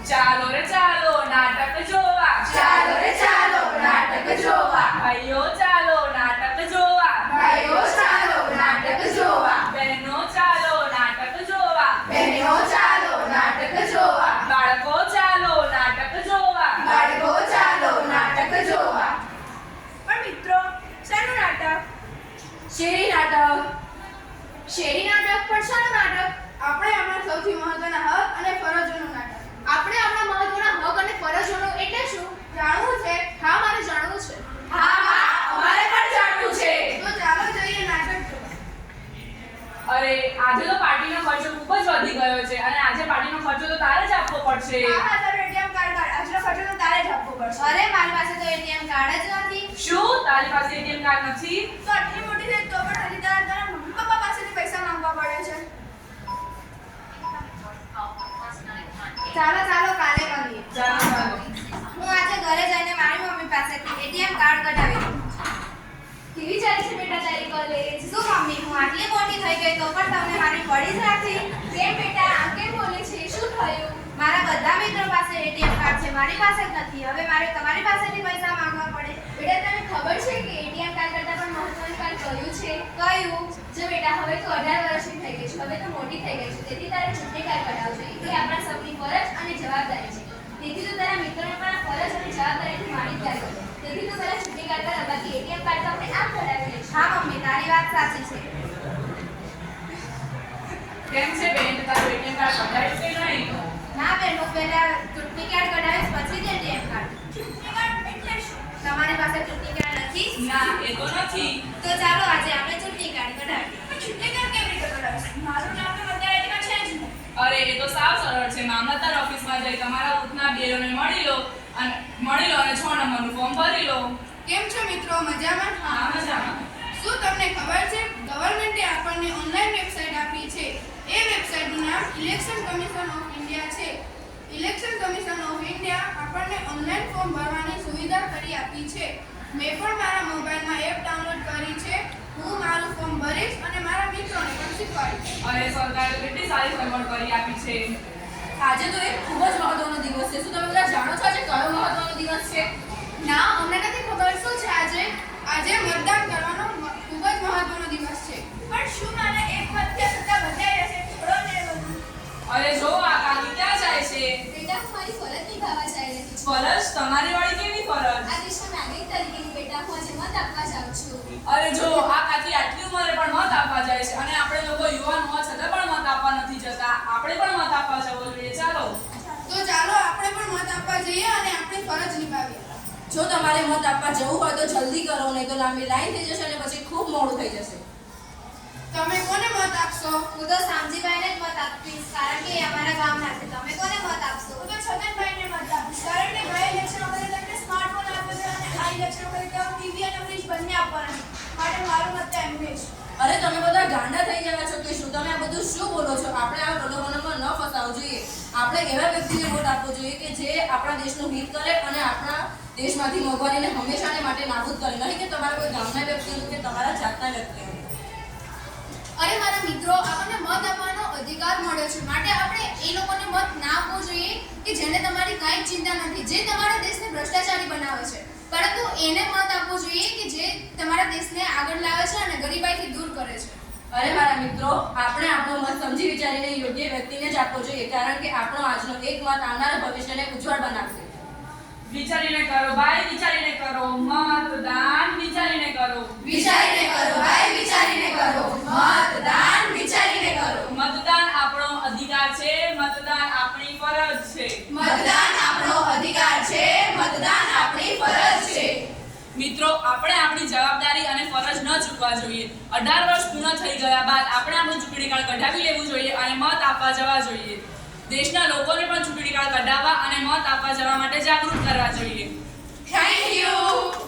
ચાલો રે ચાલો નાટક જોવા, ચાલો રે ચાલો નાટક જોવા, ભાઈઓ ચાલો નાટક જોવા, ભાઈઓ ચાલો નાટક જોવા, બહેનો ચાલો નાટક જોવા, બહેનો ચાલો નાટક જોવા, બાળકો ચાલો નાટક જોવા. બાળકો ચાલો નાટક જોવા. પણ મિત્રો, શાનું નાટક? શેરી નાટક. શેરી નાટક પણ શાનું નાટક? આપણે આપણા સૌથી મહત્વના હક અને ફરજોનું નાટક. આપણે આપણા મહત્વના હક અને ફરજોનું એટલે શું? જાણવું છે? હા, મારે જાણવું છે. હા, અમારે પણ જાણવું છે. તો ચાલો જઈએ નાટક જોવા. અરે આજે તો પાર્ટીનો ખર્ચો ખૂબ જ વધી ગયો છે અને આજે પાર્ટીનો ખર્ચો તો તારે જ આપવો પડશે. હા, તારું ATM કાર્ડ કાઢ. આજનો ખર્ચો તો તારે જ આપવો પડશે. અરે, મારી પાસે તો ATM કાર્ડ જ નથી. શું તારી પાસે ATM કાર્ડ નથી? તો આટલી મોટી થઈ તો પણ હજી તારા મમ્મી પપ્પા પાસેથી પૈસા માંગવા પડે છે. ચાલો ચાલો કાલે મળીએ. ચાલો ચાલો. હું આજે ઘરે જઈને મારી મમ્મી પાસેથી ATM કાર્ડ કઢાવી લઉં. કેવી ચાલે છે બેટા તારી કોલેજ? શું મમ્મી, હું આટલી મોટી થઈ ગઈ તો પણ તમને મારી પડી જ નથી? કેમ બેટા, આમ કેમ બોલે છે? શું થયું? મારા બધા મિત્રો પાસે ATM કાર્ડ છે, મારી પાસે જ નથી. હવે મારે તમારી પાસેથી પૈસા માંગવા પડે. બેટા, તને ખબર છે કે ATM કાર્ડ કરતાં પણ મહત્વનું કાર્ડ કયું છે? કયું? જો બેટા, હવે તું 18 વર્ષની થઈ ગઈ છે, હવે તું મોટી થઈ ગઈ છે, તેથી તારે ચૂંટણી કાર્ડ કઢાવવું જોઈએ. એ આપણા સૌની ફરજ અને જવાબદારી છે. તેથી તું તારા મિત્રોને પણ આ ફરજ અને જવાબદારીથી માહિતગાર કર. તેથી તું પહેલા ચૂંટણી કાર્ડ કઢાવ, બાકી ATM કાર્ડ તો આપણે આમ કઢાવી લઈશું. હા મમ્મી, તારી વાત સાચી છે. કેમ છે બેન, તારું ATM કાર્ડ કઢાવ્યું કે નહીં? ના બેન, હું પહેલા ચૂંટણી કાર્ડ કઢાવીશ, પછી જ ATM કાર્ડ. ચૂંટણી કાર્ડ એટલે શું? તમારી પાસે ચૂંટણી કાર્ડ નથી? ના, એ તો નથી. તો ચાલો આજે આપણે ચૂંટણી કાર્ડ કઢાવીએ. પણ ચૂંટણી કાર્ડ કેવી રીતે કઢાવશે? મારું નામ તો મતદાર યાદીમાં છે જ નહીં. અરે એ તો સાવ સરળ છે. મામલતદાર ઓફિસમાં જઈ તમારા બૂથના બેરોને મળી લો અને 6 નંબરનું ફોર્મ ભરી લો. કેમ છો મિત્રો, મજામાં? હા, મજામાં. શું તમને ખબર છે ગવર્મેન્ટે આપણને ઓનલાઈન વેબસાઇટ આપી છે? એ વેબસાઇટનું નામ ઇલેક્શન કમિશન ઓફ ઇન્ડિયા છે. ઇલેક્શન કમિશન ઓફ ઇન્ડિયા આપણને ઓનલાઈન ફોર્મ ભરવાની સુવિધા કરી આપી છે. મેં પણ મારા મોબાઈલમાં એપ ડાઉનલોડ કરી છે. હું મારું ફોર્મ ભરીશ અને મારા મિત્રોને પણ શીખવાડીશ. અરે સરકારે કેટલી સારી સગવડ કરી આપી છે. આજે તો એક ખૂબ જ મહત્વનો દિવસ છે. શું તમે બધા જાણો છો આજે કયો મહત્વનો દિવસ છે? ના, અમને નથી ખબર. શું છે આજે? આજે મતદાન કરવાનો ખૂબ જ મહત્વનો દિવસ છે. પણ શું મારે એક મતથી સત્તા બદલાઈ રહેશે? થોડો ને બધું. અરે જો આ કાકી ક્યાં જાય છે? બેટા, હું મારી ફરજ નિભાવવા જઈ રહી છું. ફરજ? તમારી વાળી કેવી ફરજ? આ દેશના નાગરિક તરીકેની બેટા, હું આજે મત આપવા જાઉં છું. અરે જો આ કાકી આટલી ઉંમરે પણ મત આપવા જાય છે અને આપણે લોકો યુવાન હોવા છતાં પણ મત આપવા નથી જતા. આપણે પણ મત આપવા જવો જોઈએ. ચાલો. તો ચાલો આપણે પણ મત આપવા જઈએ અને આપણી ફરજ નિભાવીએ. જો તમારે મત આપવા જવું હોય તો જલ્દી કરો, નહીં તો લાંબી લાઈન થઈ જશે અને પછી ખૂબ મોડું થઈ જશે. તમે કોને મત આપશો? હું તો શામજીભાઈને જ મત આપીશ, કારણ કે એ અમારા ગામના છે. તમે કોને મત આપશો? હું તો છગનભાઈને મત આપીશ, કારણ કે ગયા ઇલેક્શન વખતે તમને સ્માર્ટફોન આપ્યો છે અને આ ઇલેક્શન વખતે તેઓ ટીવી અને ફ્રીજ બંને આપવાના છે. માટે મારું મત તો એમને જ. અરે તમે બધા ગાંડા થઈ ગયા છો કે શું? તમે આ બધું શું બોલો છો? આપણે આ પ્રલોભનોમાં ન ફસાવવું જોઈએ. આપણે એવા વ્યક્તિને વોટ આપવો જોઈએ કે જે આપણા દેશનું હિત કરે અને આપણા દેશમાંથી મોંઘવારીને હંમેશાને માટે નાબૂદ કરે, નહીં કે તમારા કોઈ ગામના વ્યક્તિનું કે તમારા જાતના વ્યક્તિનું. અરે મારા મિત્રો, આપણને મત આપવાનો અધિકાર મળ્યો છે, માટે આપણે એ લોકોને મત ના આપવો જોઈએ કે જેને તમારી કાંઈ ચિંતા નથી, જે તમારા દેશને ભ્રષ્ટાચારી બનાવે છે. પરંતુ એને મત આપવો જોઈએ કે જે તમારા દેશને આગળ લાવે છે અને ગરીબાઈથી દૂર કરે છે. અરે મારા મિત્રો, આપણે આપણો મત સમજી વિચારીને યોગ્ય વ્યક્તિને જ આપવો જોઈએ, કારણ કે આપણો આજનો એક મત આવનારા ભવિષ્યને ઉજ્જવળ બનાવશે. વિચારીને કરો ભાઈ, વિચારીને કરો. મતદાન વિચારીને કરો. વિચારીને કરો ભાઈ, વિચારીને કરો. મતદાન વિચારીને કરો. મતદાન આપણો અધિકાર છે. મતદાન આપણી ફરજ છે. મતદાન આપણો અધિકાર છે. મતદાન આપણી ફરજ છે. મિત્રો, આપણે આપણી જવાબદારી અને ફરજ ન ચૂકવા જોઈએ. 18 વર્ષ પૂર્ણ થઈ ગયા બાદ આપણે આપણું ચૂંટણી કાર્ડ કઢાવી લેવું જોઈએ અને મત આપવા જવા જોઈએ. દેશના લોકોને પણ ચૂંટણી કાર્ડ કઢાવવા અને મત આપવા જવા માટે જાગૃત કરવા જોઈએ. Thank you.